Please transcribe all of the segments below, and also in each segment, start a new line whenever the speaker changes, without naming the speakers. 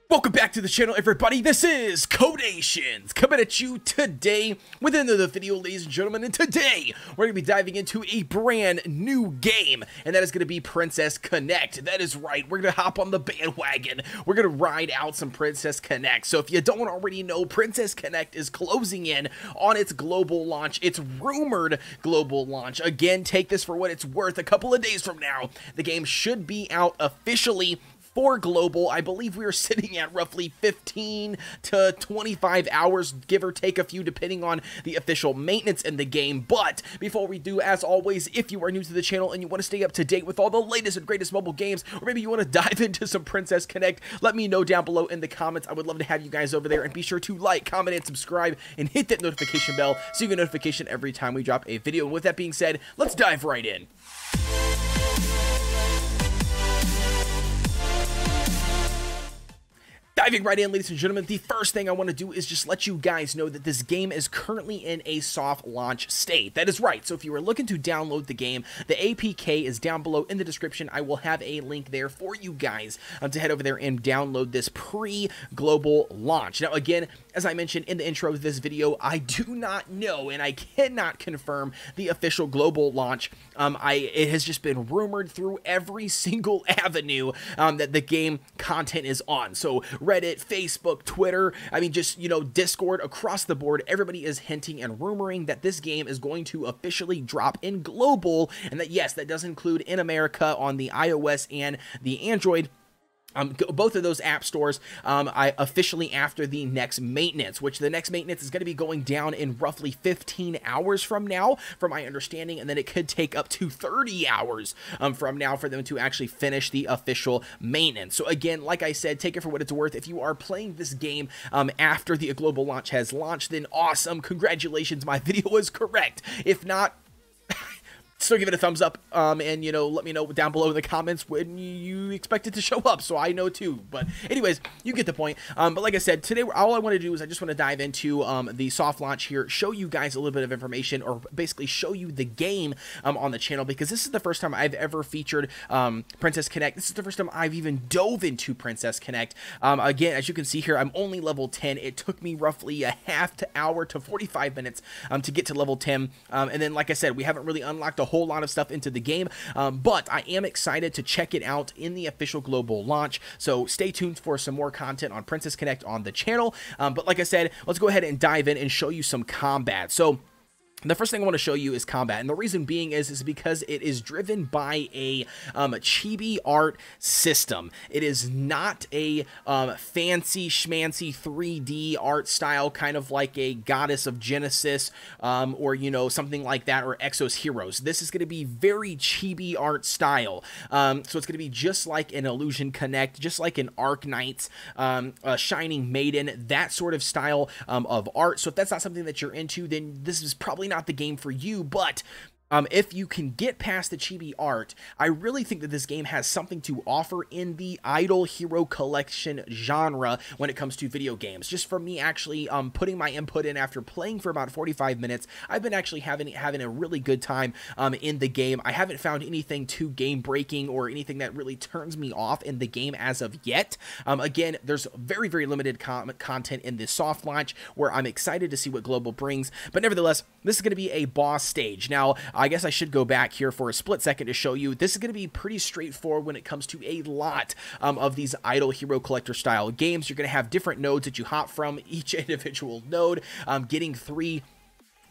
Welcome back to the channel, everybody. This is Kodeations coming at you today with another video, ladies and gentlemen. And today we're going to be diving into a brand new game, and that is going to be Princess Connect. That is right. We're going to hop on the bandwagon. We're going to ride out some Princess Connect. So if you don't already know, Princess Connect is closing in on its global launch. Its rumored global launch. Again, take this for what it's worth. A couple of days from now, the game should be out officially for global. I believe we are sitting at roughly 15 to 25 hours, give or take a few, depending on the official maintenance in the game. But before we do, as always, if you are new to the channel and you want to stay up to date with all the latest and greatest mobile games, or maybe you want to dive into some Princess Connect, let me know down below in the comments. I would love to have you guys over there, and be sure to like, comment, and subscribe, and hit that notification bell so you get a notification every time we drop a video. And with that being said, let's dive right in. Diving right in, ladies and gentlemen, the first thing I want to do is just let you guys know that this game is currently in a soft launch state. That is right. So if you are looking to download the game, the APK is down below in the description. I will have a link there for you guys to head over there and download this pre-global launch. Now, again, as I mentioned in the intro of this video, I do not know and I cannot confirm the official global launch. It has just been rumored through every single avenue that the game content is on. So Reddit, Facebook, Twitter, I mean, just, Discord, across the board, everybody is hinting and rumoring that this game is going to officially drop in global, and that, yes, that does include in America on the iOS and the Android. Both of those app stores officially after the next maintenance, which the next maintenance is going to be going down in roughly 15 hours from now, from my understanding, and then it could take up to 30 hours from now for them to actually finish the official maintenance. So again, like I said, take it for what it's worth. If you are playing this game after the global launch has launched, then awesome, congratulations, my video is correct. If not, still give it a thumbs up, and, let me know down below in the comments when you expect it to show up, so I know too. But anyways, you get the point. But like I said, today all I want to do is I just want to dive into the soft launch here, show you guys a little bit of information, or basically show you the game on the channel, because this is the first time I've ever featured Princess Connect. This is the first time I've even dove into Princess Connect. Again, as you can see here, I'm only level 10. It took me roughly a half hour to 45 minutes to get to level 10. And then, like I said, we haven't really unlocked a whole lot of stuff into the game, but I am excited to check it out in the official global launch, so stay tuned for some more content on Princess Connect on the channel. But like I said, let's go ahead and dive in and show you some combat. So the first thing I want to show you is combat, and the reason being is because it is driven by a chibi art system. It is not a fancy schmancy 3D art style, kind of like a Goddess of Genesis, or something like that, or Exos Heroes. This is going to be very chibi art style. So it's going to be just like an Illusion Connect, just like an Arc Knights, a Shining Maiden, that sort of style of art. So if that's not something that you're into, then this is probably not the game for you. But if you can get past the chibi art, I really think that this game has something to offer in the idol hero collection genre when it comes to video games. Just for me, actually putting my input in after playing for about 45 minutes, I've been actually having a really good time in the game. I haven't found anything too game breaking or anything that really turns me off in the game as of yet. Again, there's very, very limited content in this soft launch, where I'm excited to see what global brings. But nevertheless, this is going to be a boss stage. Now, I guess I should go back here for a split second to show you. This is going to be pretty straightforward when it comes to a lot of these idol hero collector style games. You're going to have different nodes that you hop from, each individual node getting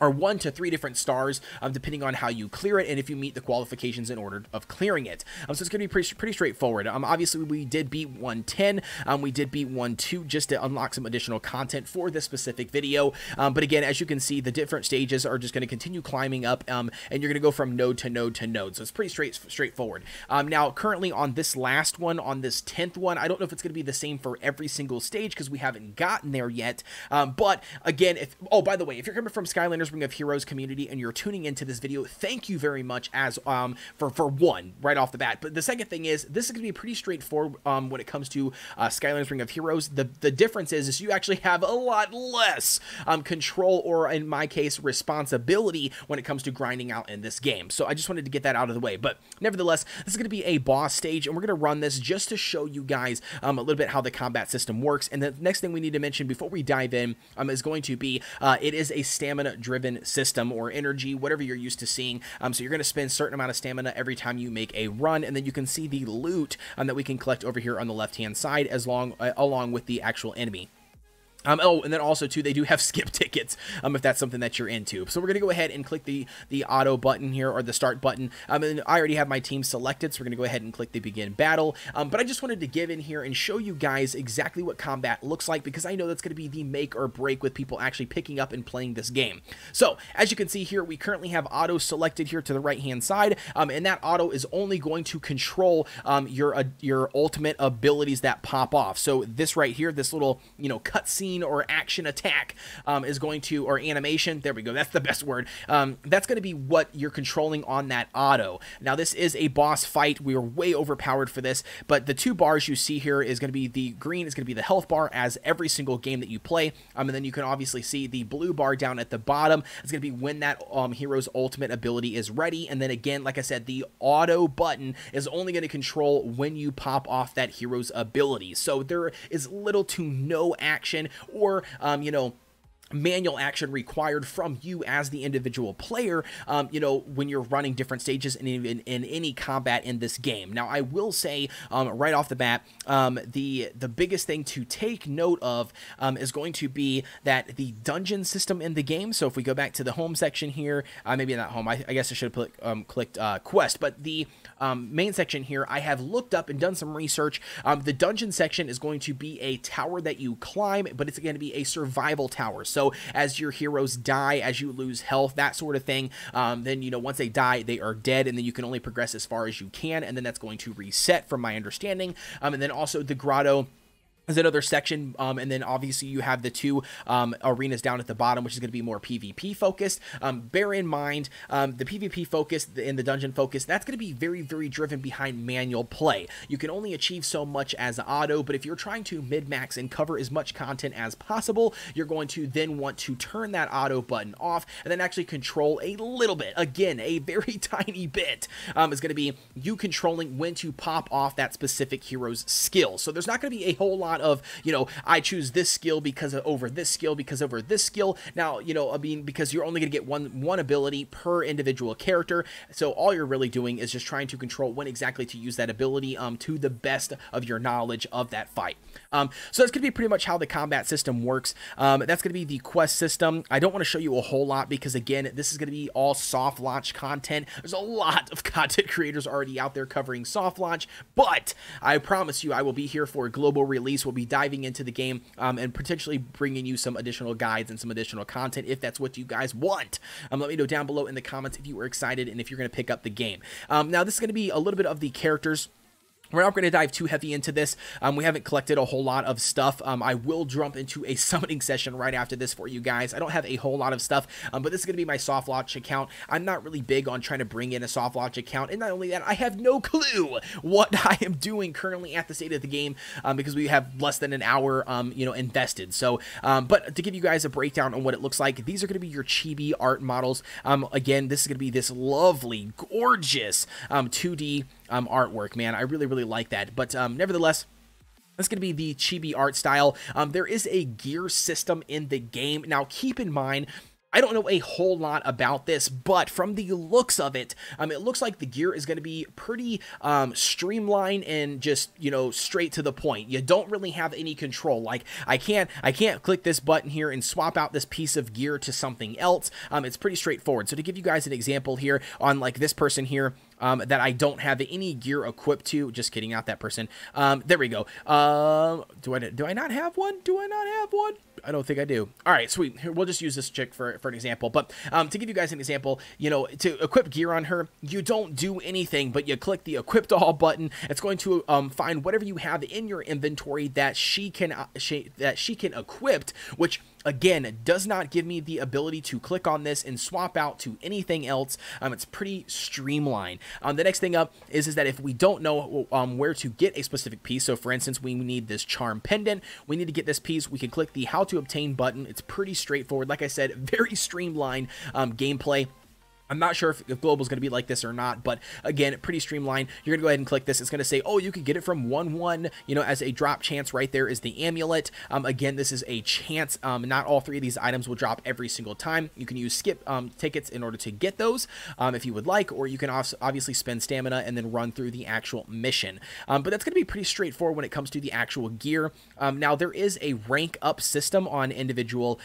1 to 3 different stars, depending on how you clear it and if you meet the qualifications in order of clearing it. So it's going to be pretty straightforward. Obviously, we did beat 110. We did beat 1-2 just to unlock some additional content for this specific video. But again, as you can see, the different stages are just going to continue climbing up, and you're going to go from node to node to node. So it's pretty straightforward. Now, currently on this last one, on this 10th one, I don't know if it's going to be the same for every single stage because we haven't gotten there yet. But again, by the way, if you're coming from Skylanders Skylar's Ring of Heroes community and you're tuning into this video, thank you very much as for one right off the bat. But the second thing is, this is going to be pretty straightforward when it comes to Skylar's Ring of Heroes. The difference is you actually have a lot less control, or in my case, responsibility when it comes to grinding out in this game. So I just wanted to get that out of the way. But nevertheless, this is going to be a boss stage, and we're going to run this just to show you guys a little bit how the combat system works. And the next thing we need to mention before we dive in is going to be it is a stamina driven system, or energy, whatever you're used to seeing. So you're going to spend a certain amount of stamina every time you make a run, and then you can see the loot that we can collect over here on the left hand side along with the actual enemy. Oh, and then also too, they do have skip tickets if that's something that you're into. So we're gonna go ahead and click the auto button here, or the start button. And I already have my team selected, so we're gonna go ahead and click the begin battle. But I just wanted to give in here and show you guys exactly what combat looks like, because I know that's gonna be the make or break with people actually picking up and playing this game. So as you can see here, we currently have auto selected here to the right hand side, and that auto is only going to control your ultimate abilities that pop off. So this right here, this little cutscene or action attack is going to, or animation, there we go, that's the best word, that's going to be what you're controlling on that auto. Now this is a boss fight, we are way overpowered for this, but the two bars you see here is going to be, the green is going to be the health bar as every single game that you play, and then you can obviously see the blue bar down at the bottom. It's going to be when that hero's ultimate ability is ready, and then again, like I said, the auto button is only going to control when you pop off that hero's ability. So there is little to no action or manual action required from you as the individual player, when you're running different stages and even in any combat in this game. Now, I will say right off the bat, the biggest thing to take note of is going to be that the dungeon system in the game. So if we go back to the home section here, maybe not home, I guess I should have clicked quest, but the main section here, I have looked up and done some research. The dungeon section is going to be a tower that you climb, but it's going to be a survival tower. So as your heroes die, as you lose health, that sort of thing, then, once they die, they are dead, and then you can only progress as far as you can, and then that's going to reset from my understanding. And then also the grotto is another section, and then obviously you have the two arenas down at the bottom, which is going to be more PvP focused. Bear in mind, the PvP focus and the dungeon focus, that's going to be very, very driven behind manual play. You can only achieve so much as auto, but if you're trying to mid-max and cover as much content as possible, you're going to then want to turn that auto button off and then actually control a little bit. Again, a very tiny bit is going to be you controlling when to pop off that specific hero's skill. So there's not going to be a whole lot of, I choose this skill because over this skill, over this skill. Now, because you're only going to get one ability per individual character. So all you're really doing is just trying to control when exactly to use that ability to the best of your knowledge of that fight. So that's going to be pretty much how the combat system works. That's going to be the quest system. I don't want to show you a whole lot because, again, this is going to be all soft launch content. There's a lot of content creators already out there covering soft launch, but I promise you I will be here for a global release. We'll be diving into the game and potentially bringing you some additional guides and some additional content if that's what you guys want. Let me know down below in the comments if you were excited and if you're going to pick up the game. Now, this is going to be a little bit of the characters. We're not going to dive too heavy into this. We haven't collected a whole lot of stuff. I will jump into a summoning session right after this for you guys. I don't have a whole lot of stuff, but this is going to be my soft launch account. I'm not really big on trying to bring in a soft launch account, and not only that, I have no clue what I am doing currently at the state of the game because we have less than an hour, invested. So, but to give you guys a breakdown on what it looks like, these are going to be your chibi art models. Again, this is going to be this lovely, gorgeous 2D artwork, man. I really, really like that. But nevertheless, that's going to be the chibi art style. There is a gear system in the game. Now, keep in mind, I don't know a whole lot about this, but from the looks of it, it looks like the gear is going to be pretty streamlined and just, straight to the point. You don't really have any control. Like, I can't click this button here and swap out this piece of gear to something else. It's pretty straightforward. So to give you guys an example here on like this person here, that I don't have any gear equipped to. Just kidding, not that person. There we go. Do I not have one? Do I not have one? I don't think I do. All right, sweet. Here, we'll just use this chick for an example. But to give you guys an example, to equip gear on her, you don't do anything, but you click the equip to all button. It's going to find whatever you have in your inventory that she can equip, which Again, it does not give me the ability to click on this and swap out to anything else. It's pretty streamlined. The next thing up is that if we don't know where to get a specific piece, so for instance, we need this charm pendant, we need to get this piece, we can click the how to obtain button. It's pretty straightforward. Like I said, very streamlined gameplay. I'm not sure if Global is going to be like this or not, but again, pretty streamlined. You're going to go ahead and click this. It's going to say, oh, you can get it from 1-1, you know, as a drop chance. Right there is the amulet. Again, this is a chance. Not all three of these items will drop every single time. You can use skip tickets in order to get those if you would like, or you can also obviously spend stamina and then run through the actual mission. But that's going to be pretty straightforward when it comes to the actual gear. Now, there is a rank up system on individual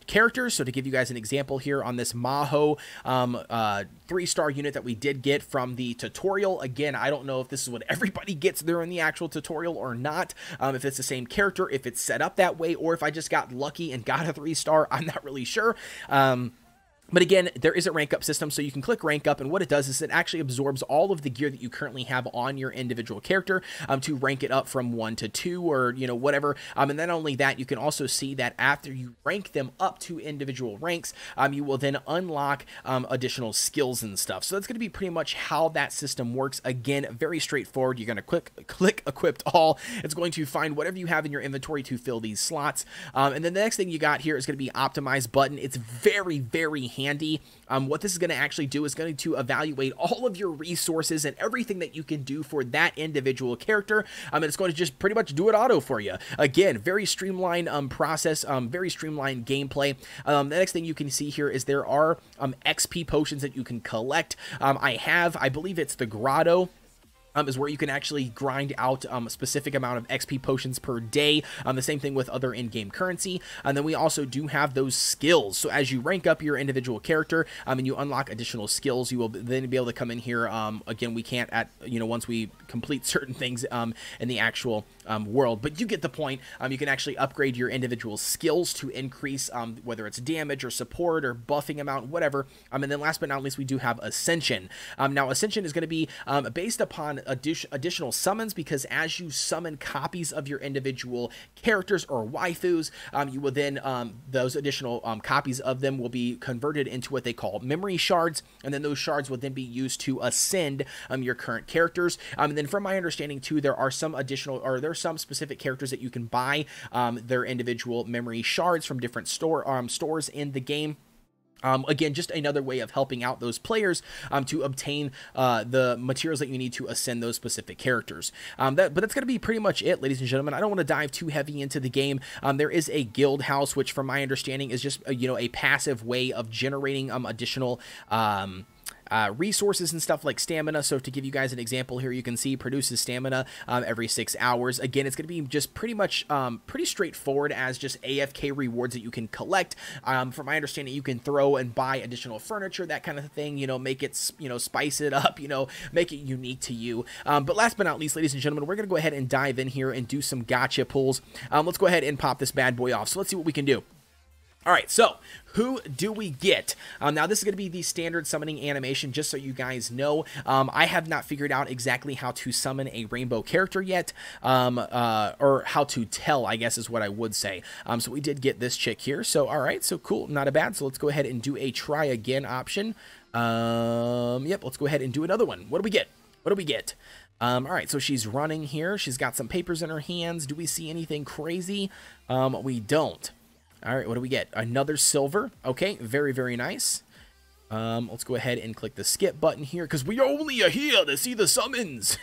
characters. So to give you guys an example here on this Maho 3-star unit that we did get from the tutorial. Again, I don't know if this is what everybody gets there in the actual tutorial or not. If it's the same character, if it's set up that way, or if I just got lucky and got a 3-star, I'm not really sure. But again, there is a rank up system, so you can click rank up, and what it does is it actually absorbs all of the gear that you currently have on your individual character to rank it up from 1 to 2 or, you know, whatever. And not only that, you can also see that after you rank them up to individual ranks, you will then unlock additional skills and stuff. So that's going to be pretty much how that system works. Again, very straightforward. You're going to click equipped all. It's going to find whatever you have in your inventory to fill these slots. And then the next thing you got here is going to be optimized button. It's very, very handy. What this is going to actually do is going to evaluate all of your resources and everything that you can do for that individual character. And it's going to just pretty much do it auto for you. Again, very streamlined process, very streamlined gameplay. The next thing you can see here is there are XP potions that you can collect. I believe it's the Grotto. Is where you can actually grind out a specific amount of XP potions per day. The same thing with other in-game currency. And then we also do have those skills. So as you rank up your individual character and you unlock additional skills, you will then be able to come in here. Again, we can't once we complete certain things in the actual world, but you get the point. You can actually upgrade your individual skills to increase whether it's damage or support or buffing amount, whatever. And then last but not least, we do have Ascension. Now Ascension is going to be based upon additional summons, because as you summon copies of your individual characters or waifus, you will then those additional copies of them will be converted into what they call memory shards, and then those shards will then be used to ascend your current characters. And then from my understanding too, there are some some specific characters that you can buy their individual memory shards from different stores in the game. Again, just another way of helping out those players to obtain the materials that you need to ascend those specific characters. But that's going to be pretty much it, ladies and gentlemen. I don't want to dive too heavy into the game. There is a guild house, which from my understanding is just, a passive way of generating additional resources and stuff like stamina. So to give you guys an example here, you can see produces stamina every 6 hours. Again, it's going to be just pretty much pretty straightforward as just AFK rewards that you can collect. From my understanding, you can throw and buy additional furniture, that kind of thing, make it, spice it up, make it unique to you. But last but not least, ladies and gentlemen, we're going to go ahead and dive in here and do some gotcha pulls. Let's go ahead and pop this bad boy off. So let's see what we can do. All right, so who do we get? Now, this is going to be the standard summoning animation, just so you guys know. I have not figured out exactly how to summon a rainbow character yet, or how to tell, I guess is what I would say. So we did get this chick here. So, all right, so cool, not a bad. So let's go ahead and do a try again option. Yep, let's go ahead and do another one. What do we get? What do we get? All right, so she's running here. She's got some papers in her hands. Do we see anything crazy? We don't. All right, what do we get? Another silver. Okay, very, very nice. Let's go ahead and click the skip button here, because we only are here to see the summons.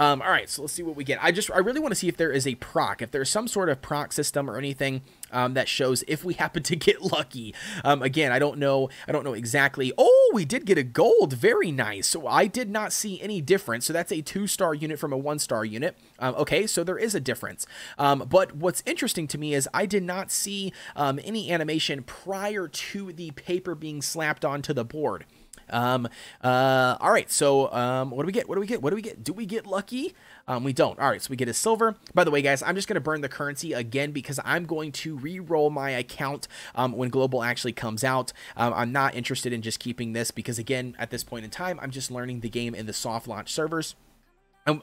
All right, so let's see what we get. I really want to see if there is a proc, if there's some sort of proc system or anything that shows if we happen to get lucky. Again, I don't know exactly. Oh, we did get a gold. Very nice. So I did not see any difference. So that's a 2-star unit from a 1-star unit. Okay, so there is a difference. But what's interesting to me is I did not see any animation prior to the paper being slapped onto the board. All right, so what do we get? What do we get? What do we get? Do we get lucky? We don't. All right, so we get a silver. By the way, guys, I'm just going to burn the currency again because I'm going to re-roll my account when Global actually comes out. I'm not interested in just keeping this because, again, at this point in time, I'm just learning the game in the soft launch servers.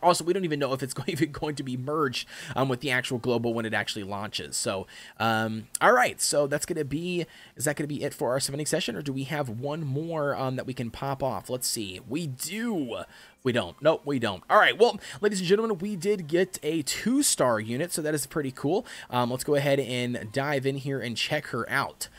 Also, we don't even know if it's even going to be merged with the actual global when it actually launches. So, all right. So that's going to be, is that going to be it for our summoning session, or do we have one more that we can pop off? Let's see. We do. We don't. Nope, we don't. All right. Well, ladies and gentlemen, we did get a 2-star unit, so that is pretty cool. Let's go ahead and dive in here and check her out.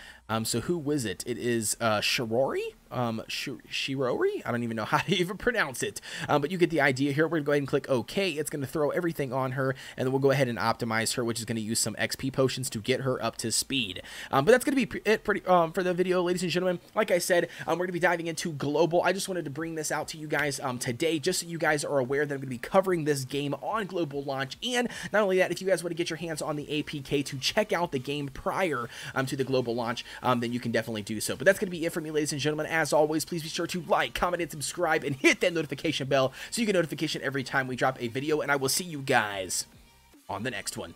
So who was it? It is Shirori? Shirori? I don't even know how to even pronounce it. But you get the idea here. We're going to go ahead and click OK. It's going to throw everything on her, and then we'll go ahead and optimize her, which is going to use some XP potions to get her up to speed. But that's going to be it for the video, ladies and gentlemen. Like I said, we're going to be diving into global. I just wanted to bring this out to you guys today, just so you guys are aware that I'm going to be covering this game on global launch. And not only that, if you guys want to get your hands on the APK to check out the game prior to the global launch, then you can definitely do so. But that's going to be it for me, ladies and gentlemen. As always, please be sure to like, comment, and subscribe, and hit that notification bell so you get notification every time we drop a video, and I will see you guys on the next one.